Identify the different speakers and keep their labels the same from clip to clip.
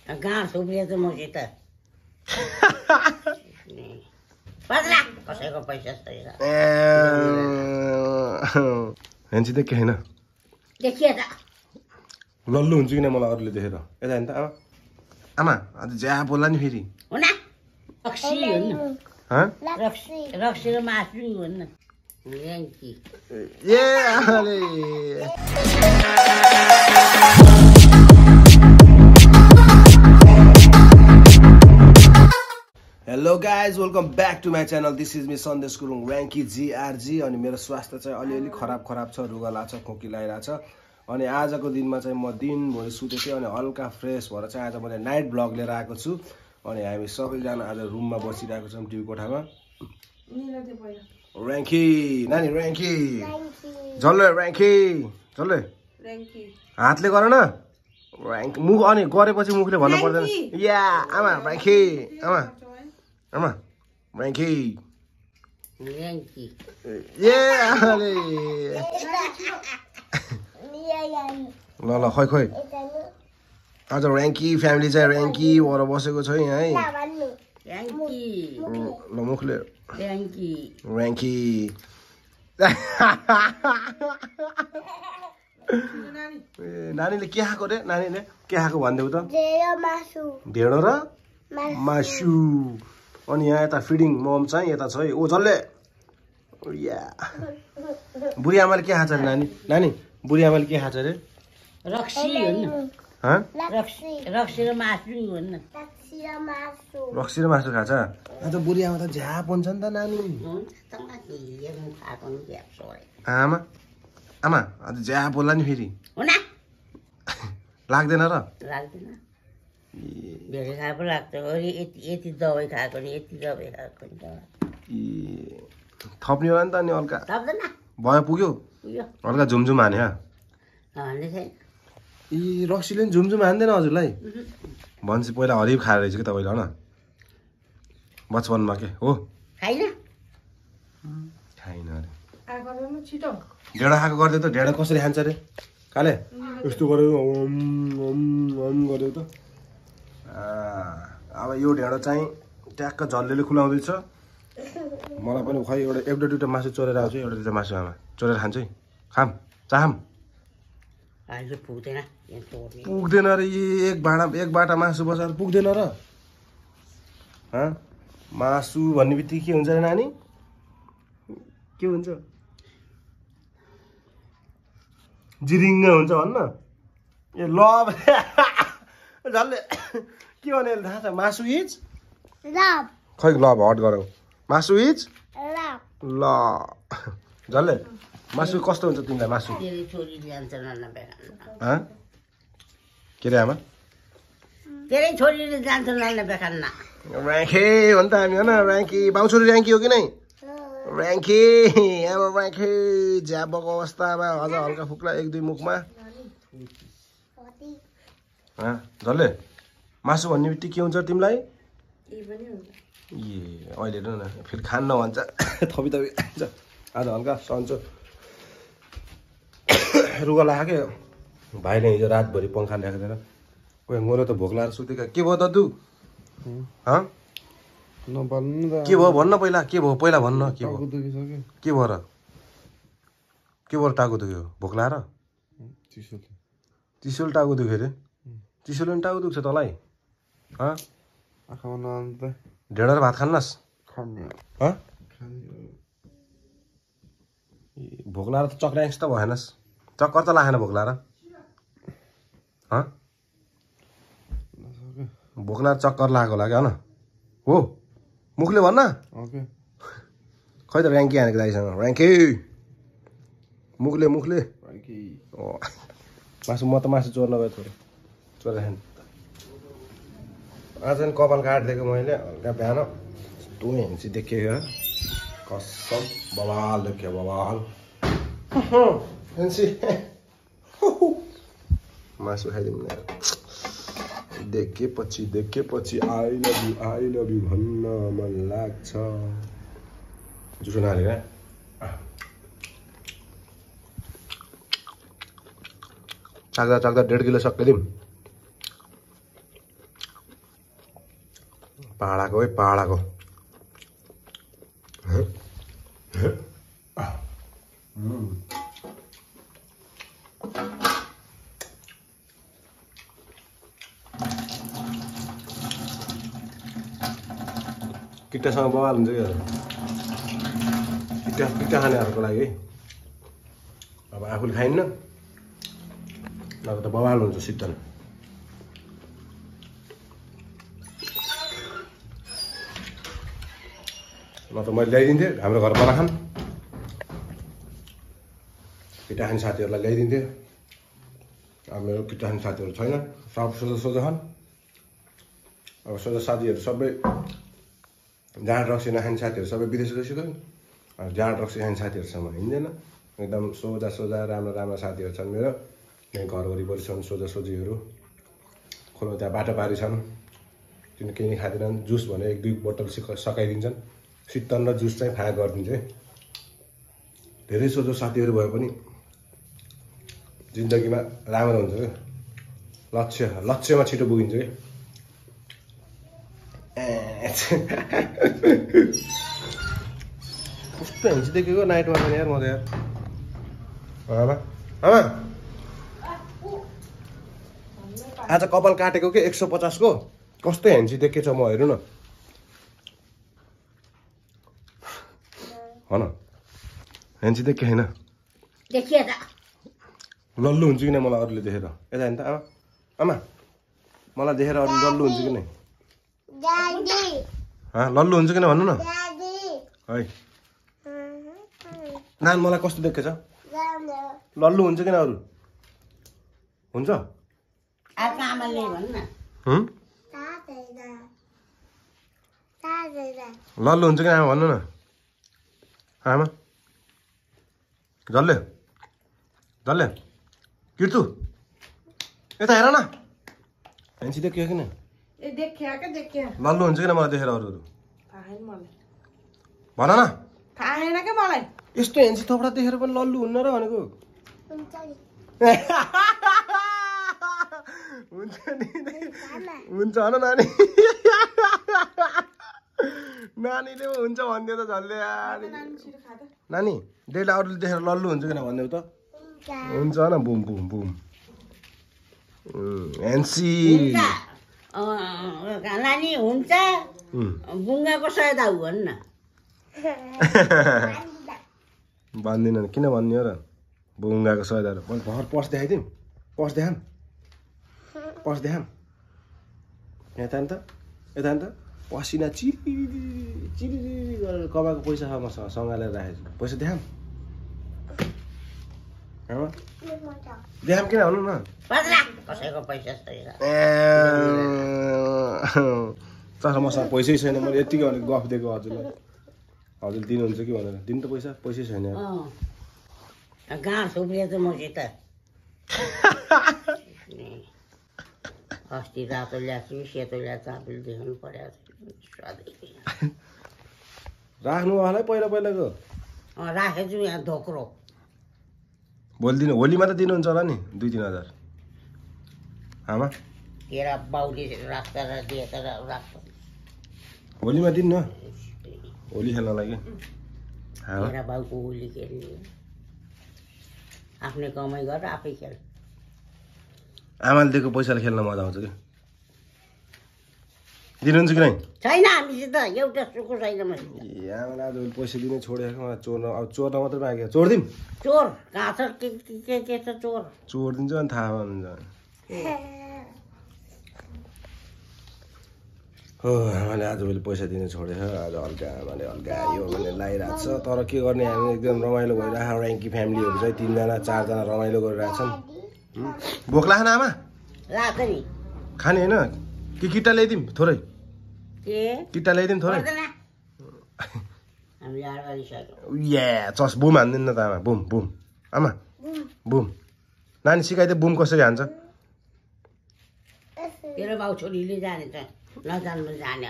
Speaker 1: God थुप्रियो त मसित पत्ला कसैको पैसा छैन
Speaker 2: हेन्सी देख्यो होइन
Speaker 1: देखियो त
Speaker 2: लल्लु हुन्छ किन मलाई अरूले देखेर यता हेर्नु त आमा आमा आज ज्या बोल्ला नि फेरि
Speaker 1: हुन रक्सी हुन्न रक्सी र मासु हुन्न ल्याङ्की
Speaker 2: ए आले hello guys welcome back to my channel this is me Sandesh Gurung ऱ्याङ्की जिआरजी अनि मेरो स्वास्थ्य चाहिँ अलिअलि खराब छ रुगा लाग्छ खोकी लागिरहेछ अनि आजको दिनमा चाहिँ म दिनभरि सुतेको थिएँ अनि हल्का फ्रेस भएर चाहिँ आज मैले नाइट ब्लग लिएर आएको छु अनि हामी सबैजना आज रुममा बसिरहेको छौँ टिभी कोठामा ऱ्याङ्की नानी ऱ्याङ्की झल्ले ऱ्याङ्की झल्ले हातले गर न ऱ्याङ्क मुख अनि गरेपछि मुखले भन्नु पर्दैन या आमा ऱ्याङ्की आमा आमा ऱ्याङ्की ए आले ल ल खै खै आज ऱ्याङ्की फ्यामिली चाहिँ ऱ्याङ्की भएर बसेको छ यहाँ है ल मुखले ऱ्याङ्की नानीले के खाएको रे नानीले के खाएको भनिदेऊ त ढेँडो र मासु अनि यहाँ यता फिडिङ मम चाहिँ यता छ है ओ जसले बुढी आमाले के खान्छ अरे नानी नानी बुढी आमाले के खान्छ अरे
Speaker 1: रक्सी र मासु हुन्न
Speaker 2: रक्सी र मासु खान्छ अन्त बुढी आमा त झ्याप हुन्छ नि त नानी आमा आमा अन्त झ्याप बोल्ला नि फेरि लाग्दैन र
Speaker 1: लाग्दैन धेरै खाएको लाग्छ यति दबाई खाएको नि यति दबाई खाएको नि
Speaker 2: थप्ने होला नि त अनि हल्का
Speaker 1: थप्दैन
Speaker 2: भयो पुग्यो हल्का झुमझुम हान्यो ए रक्सीले पनि झुमझुम हान्दैन हजुरलाई भन्छ पहिला हरिब खाएर रहेछ कि तपाईँले होइन बचपनमा के हो
Speaker 1: खाइन
Speaker 2: अरे ढेँडो खाएको गरिदियो त ढेँडो कसरी खान्छ अरे काले यस्तो गर्यो गर्यो त अब यो ढेँडो चाहिँ ट्याक्क झल्लेले खुलाउँदैछ मलाई पनि खै एउटा दुइटा मासु चोरेर आउँछु एउटा दुइटा मासु आमा चोरेर खान्छ है खाम चाहम पुग्दैन र एक बाटा मासु बसाएर पुग्दैन र मासु भन्ने बित्तिकै के हुन्छ र नानी के हुन्छ जिरिङ्ग हुन्छ भन्न ए ल झल्ले के भने थाहा छ मासु इज खै ल हट गरौँ मासु इज ल झल्ले मासु कस्तो हुन्छ तिमीलाई मासु के रे आमा
Speaker 1: तेरै छोरीले जान्छ नाल्न बेखान्न
Speaker 2: ऱ्याङ्की हो नि त हामी होइन ऱ्याङ्की बाउछोरी ऱ्याङ्की हो कि नै ऱ्याङ्की आमा ऱ्याङ्की झ्यापको अवस्थामा अझ हल्का फुक्ला एक दुई मुखमा झल्ले मासु भन्ने बित्तिकै के हुन्छ तिमीलाई ए अहिले न फेरि खान्न भन्छ थपी खान्छ आज हल्का सन्चो रुगा लाग्यो भाइले हिजो रातभरि पङ्खा ल्याएको थिएन कोही मेरो त भोक लाएर सुतेको के भयो दादु के भयो भन्न पहिला के भयो पहिला भन्न के भयो के भयो र के भयो टाउको दुख्यो भोक लाएर चिसोले टाउको दुख्यो अरे चिसोले पनि टाउको दुख्छ तँलाई ढेँडो र भात खान्नस् भोक लाएर त चक्राङ्स त भएनस् चक्कर त लागेन भोक लाएर भोक लाएर चक्कर लागेको होला क्या होइन हो मुखले भन्न खै त ऱ्याङ्की हानेको दाइसँग ऱ्याङ्की मुखले मासु म त मासु चोर्न गयो थोरै चोरेर खाने आज नि कपाल काटिदिएको मैले हल्का बिहान यस्तो हेन्सी देखेँ कसम बवाल देख्यो बवाल हेन्सी मासु खाइदिउँ देखेपछि आई लभ यु भन्न मन लाग्छ जुठो नहालेर चाख्दा 1.5 किलो सक्दै दिउँ पाडाको है पाडाको किट्टासँग बवाल हुन्छ क्या किट्टा खानेहरूको लागि है अब आफूले खाइन्न नभए त बवाल हुन्छ शीतल न त मैले ल्याइदिन्थेँ हाम्रो घर बराखान किट्टा खाने साथीहरूलाई ल्याइदिन्थेँ अब मेरो किट्टा खाने साथीहरू छैन सब सोझा खान अब सोझा साथीहरू सबै जाँड रक्सी नखाने साथीहरू सबै विदेश गइसक्यो जाँड रक्सी खाने साथीहरूसँग हिँड्दैन एकदम सोझा राम्रो साथीहरू छन् मेरो यहाँ घर वरिपरि छन् सोझा सोझीहरू खोलो त्यहाँ बाटो पारी छन् तिनीहरू केही नि खाँदैनन् जुस भने 1-2 बोतल सकाइदिन्छन् शीतल र जुस चाहिँ फाँक गरिदिन्छ धेरै सोझो साथीहरू भए पनि जिन्दगीमा राम्रो हुन्छ क्या लक्ष्यमा छिटो पुगिन्छ क्या कस्तो हिँड्छ देखेको नाइटमा पनि यार म त यार आमा आमा आज कपाल काटेको के 150 को कस्तो हेन्सी देखेछ म हेर्नु न हो न हेन्सी देखे होइन लल्लु हुन्छ कि नै मलाई अरूले देखेर यता हेर्नु त आमा आमा मलाई देखेर अरूले लल्लु हुन्छ कि नै लल्लु हुन्छ कि नै भन्नु न है नान मलाई कस्तो देखेछ लल्लु हुन्छ कि न अरू हुन्छ लल्लु हुन्छ कि आमा भन्नु न आमा जसले किर्तु यता हेर न हेन्सी देखियो कि न लल्लु हुन्छ कि न मलाई देखेर अरू भन न यस्तो हेन्सी थोपडा देखेर पनि लल्लु हुन्न र भनेको हुन्छ न नानी नानीले हुन्छ भनिदियो त झल्ले नानी डेली अरूले देखेर लल्लु हुन्छ किन भनिदेऊ त हुन्छ न बुम बुम बुम हेन्सी
Speaker 1: नानी हुन्छ बुङ्गाको सयदा हो भन्न
Speaker 2: भन्दिनँ किन भन्ने हो र बुङ्गाको सयदा मैले भर पर्स देखाइदिउँ पर्स देखाम यता नि त पसिना चिरी गरेर कमाएको पैसा छ मसँग सँगालेर राखेको छु पैसा देखाम किन भन्नु न
Speaker 1: कसैको पैसा
Speaker 2: तर मसँग पैसै छैन मैले यतिकै भने गफ दिएको हजुरलाई हजुर दिनुहुन्छ कि भनेर दिनु त पैसै छैन
Speaker 1: गाँस उब्रियो त मसित अस्ति रातो ल्याएको छु सेतो ल्याएको आफूले देखाउनु पर्यो
Speaker 2: राख्नु होला पहिलाको
Speaker 1: राखेको छु यहाँ धोक्रो
Speaker 2: भोलि होलीमा त दिनुहुन्छ होला नि 2-3 हजार आमा
Speaker 1: केरा बाउले राख्दा र दिएका राख्छ
Speaker 2: होलीमा दिनु न होली खेल्न लागि
Speaker 1: केरा बाउको होली खेल्ने आफ्नै कमाइ गरेर आफै खेल
Speaker 2: आमाले दिएको पैसाले खेल्न मजा आउँछ कि दिनुहुन्छ कि नै
Speaker 1: छैन हामीसित एउटा सुको छैन मसित
Speaker 2: आमाले आज पैसा दिने छोडेको मलाई चोर्न अब चोर्न मात्रै माग्यो चोर्दिम
Speaker 1: चोर कहाँ छ के छ चोर
Speaker 2: दिन्छ अनि थाहा हुन्छ हो आमाले आज मैले पैसा दिने छोडेछ आज आमाले आयो भने लागिरहेको छ तर के गर्ने हामी एकदम रमाइलो भइरहेको र्याङ्की फ्यामिलीहरू चाहिँ 3 जना 4 जना रमाइलो गरिरहेछन् भोक लाग्न आमा
Speaker 1: लाग्छ नि
Speaker 2: खाने होइन कि किट्टा ल्याइदिउँ थोरै किट्टा ल्याइदिउँ थोरै चस बुम हान्दिनु न त आमा बुम आमा बुम नानी सिकाइदियो बुम कसरी हान्छ
Speaker 1: तेरो बाउ छोरीले जाने त नजान्नु जाने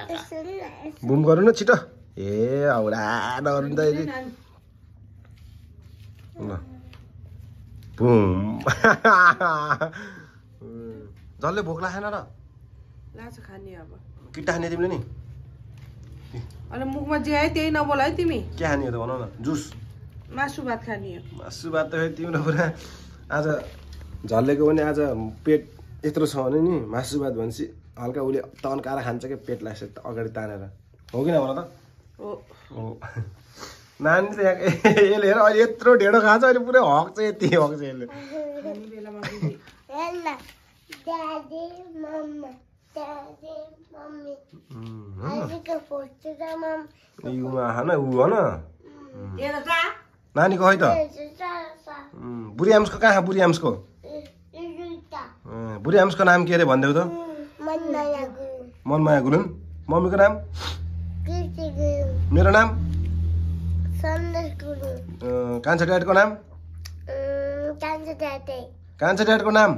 Speaker 2: बुम गर्नु न छिटो ए औला नगर्नु त बुम जसले भोक लागेन र
Speaker 3: लाछ खाने अब
Speaker 2: किट्टा खाने तिमीले नि
Speaker 3: अनि मुखमा जे आयो त्यही नबोल है तिमी
Speaker 2: के खाने हो त भन न जुस
Speaker 3: मासु भात खाने हो
Speaker 2: मासु भात त तिम्रो पुरा आज झल्लेको पनि आज पेट यत्रो छ भने नि मासु भात भनेपछि हल्का उसले तन्काएर खान्छ क्या पेटलाई यसो अगाडि तानेर हो कि नभन त हो नानी त यहाँ यसले हेर अहिले यत्रो ढेँडो खान्छ अहिले पुरै हक्छ यति हक्छ यसले नानीको है त बुढी आम्सको कहाँ बुढी आम्सको बुढी आम्सको नाम के अरे भनिदेऊ त मनमाया गुरुङ मम्मीको नाम मेरो नाम कान्छा ड्याडको नाम कान्छा ड्याडको नाम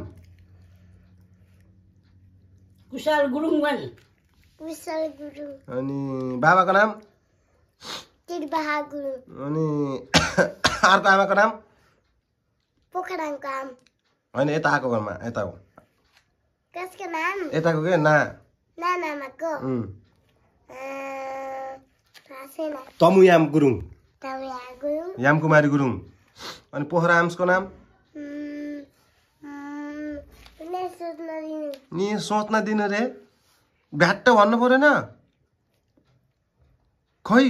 Speaker 1: कुशल गुरुङ
Speaker 2: अनि बाबाको नाम अनि अर्को आमाको नाम होइन यता आएको घरमा यता हो यताको के ना तमुयाम गुरुङ यामकुमारी गुरुङ अनि पोखरा आम्सको नाम नि सोच्न दिनु रे भ्याट्ट भन्नु परेन खै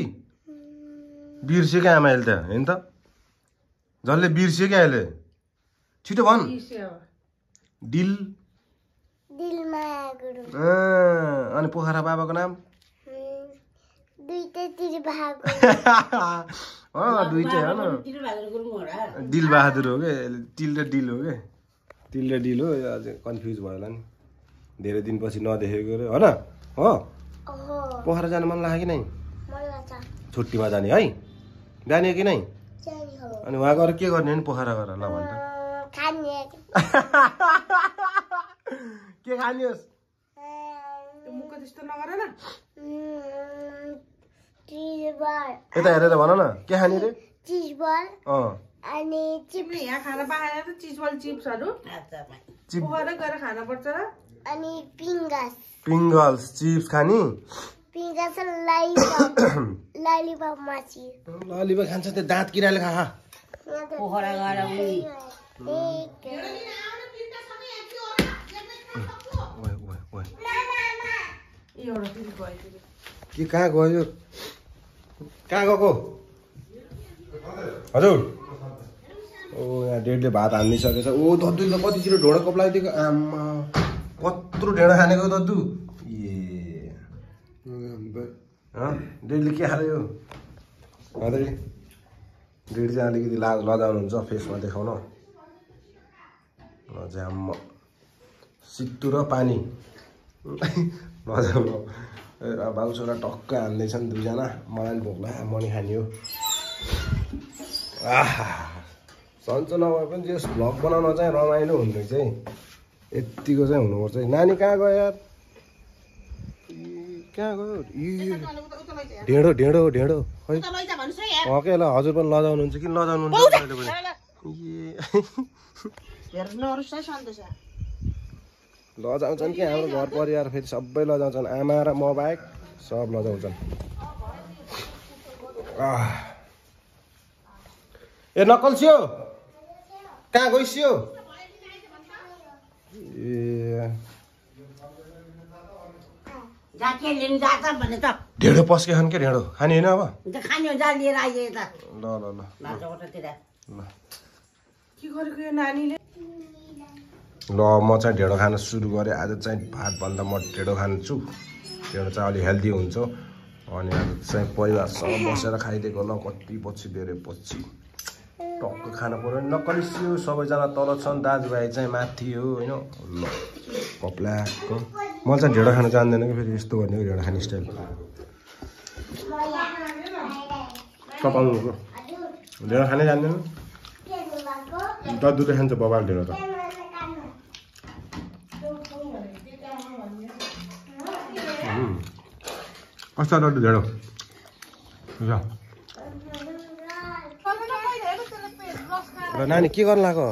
Speaker 2: बिर्स्यो क्या आमा अहिले त होइन त जसले बिर्स्यो क्या अहिले छिटो भन् डिल अनि पोखरा बाबाको नाम दुईटै हो न डिल बहादुर हो क्या टिल र डिल हो क्या टिल र डिल हो अझै कन्फ्युज भयो होला नि धेरै दिनपछि नदेखेको रे हो न हो पोखरा जानु मन लाग्यो कि नै छुट्टीमा जाने है जाने कि नै अनि वहाँ गएर के गर्ने नि पोखरा गएर ल भन्छ के खाने होस्
Speaker 3: मुख त्यस्तो नगर न
Speaker 2: यता हेरेर भन न के खाने रे
Speaker 3: अनि चिप्स यहाँ खाना पाएन त चिजबल चिप्सहरू पोखरा गएर खान पर्छ र
Speaker 4: अनि
Speaker 2: पिङ्गल्स चिप्स खानी
Speaker 4: ललिपप माछी
Speaker 2: ललिपप खान्छ त्यो दाँत किराले खा
Speaker 1: पोखरा गएर
Speaker 2: के कहाँ गयो कहाँ गएको हजुर ओ यहाँ डेडले भात हानिसकेछ ओ दद्दु त कति छिटो ढोँडा कप्लाइदिएको आमा कत्रो ढेँडो खानेको दद्दु ए डेडले के खायो हजुर डेड चाहिँ अलिकति लजाउनुहुन्छ फेसमा देखाउन आम्मा सित्तु र पानी लजाउनु बाबु छोरा टक्क हान्दैछन् दुईजना मलाई भोक लाग्यो म नि खाने हो सन्चो नभए पनि जे भ्लग बनाउन चाहिँ रमाइलो हुने चाहिँ यत्तिको चाहिँ हुनुपर्छ नानी कहाँ गयो यार कहाँ गयो ढेँडो ढेँडो ढेँडो खै के ल हजुर पनि लजाउनुहुन्छ कि लजाउनुहुन्छ लजाउँछन् कि हाम्रो घर परिवार फेरि सबै लजाउँछन् आमा र म बाहेक सब लजाउँछन् ए नक्कल्सियो कहाँ गइसियो ए ढेँडो पस्केछन् के ढेँडो खाने होइन अब ल ल ल
Speaker 3: के गरेको यो नानीले
Speaker 2: ल म चाहिँ ढेँडो खान सुरु गरेँ आज चाहिँ भातभन्दा म ढेँडो खान्छु ढेँडो चाहिँ अलि हेल्दी हुन्छ अनि आज चाहिँ परिवारसँग बसेर खाइदिएको ल कति पछि धेरै पछि टक्क खानु पऱ्यो नक्कलिसियो सबैजना तल छन् दाजुभाइ चाहिँ माथि हो होइन ल कप्लाको म चाहिँ ढेँडो खान जान्दैन कि फेरि यस्तो गर्ने ढेँडो खाने स्टाइल तपाईँ ढेँडो खानै जान्दैन दद्दुले खान्छ बबाल ढेँडो त कस्तो लड्डु ढेँडो र नानी के गर्नु लाग्यो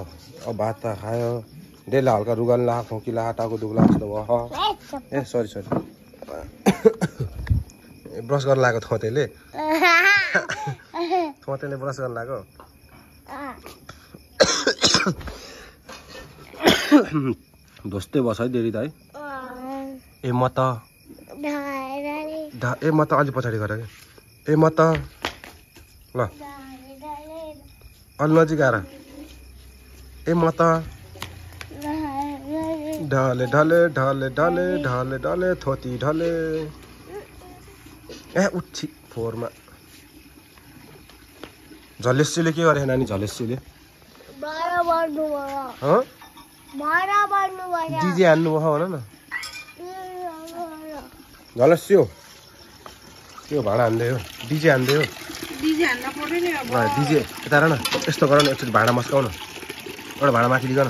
Speaker 2: अब भात त खायो डेलो हल्का रुगाल्नु लाग्यो खोकी लाग्यो टाउको दुख्ला जस्तो भयो ए सरी ब्रस गर्न लाग्यो थोतेले थोतेले ब्रस गर्न लाग्यो दोस्तै बस है देरी त है ए म त अलि पछाडि गर के ए म त ल अलि नजिक आएर ए म त ढले ढले ढले ढले ढले ढले थोती ढले ए उठी फोहोरमा झलेस्सीले के गरे नानी झलेस्सीले डिजे हान्नु भयो भन न झलेस्सी हो त्यो भाँडा हान्दै हो डिजे हान्दै हो डिजे यता र न यस्तो गर न एकचोटि भाँडा मस्काउ न एउटा भाँडा माथि लिगन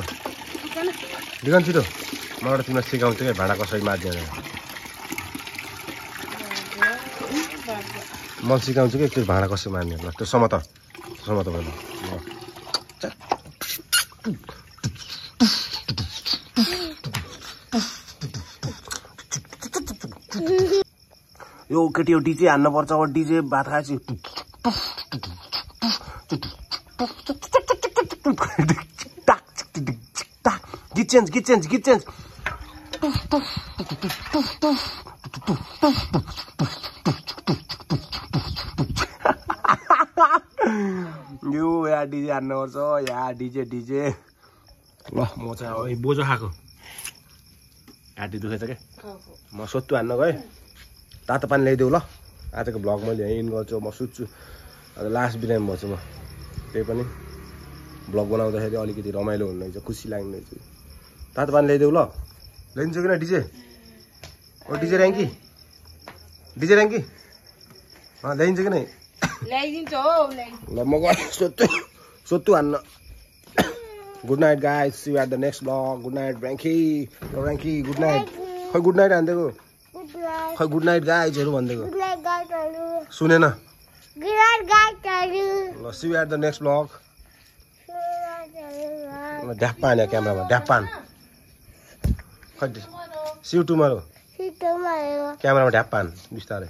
Speaker 2: लिगन छिटो म एउटा तिमीलाई सिकाउँछु क्या भाँडा कसरी माझ्ने म सिकाउँछु कि एकचोटि भाँडा कसरी मार्ने ल त्यो समत भयो यो केटी यो डिजे हान्न पर्छ अब डिजे भात खाएपछि गीत चेन्ज यो यहाँ डिजे हान्नुपर्छ यहाँ डिजे ल म चाहिँ बोजो खाएको हाटी दुखेछ क्या म सोत्तु हान्न गएँ तातो पानी ल्याइदेऊ ल आजको भ्लग मैले यहीँ इन गर्छु म सुत्छु अन्त लास्ट बिरामी भएछु म त्यही पनि भ्लग बनाउँदाखेरि अलिकति रमाइलो हुने रहेछ खुसी लाग्ने रहेछ तातो पानी ल्याइदेऊ ल ल्याइदिन्छ कि न डिजे ओ डिजे ऱ्याङ्की ल्याइदिन्छ कि नै ल म गएँ सोत्तु हान्न good night guys see you at the next vlog good night ऱ्याङ्की गुड नाइट खै गुड नाइट हान्दिएको खै गुड नाइट गाइजहरू भनिदिएको सुनेन ल see you at the next vlog ढ्याप्पान या क्यामेरामा ढ्याप्पान खै सी यू टुमारो क्यामेरामा ढ्याप्पान बिस्तारै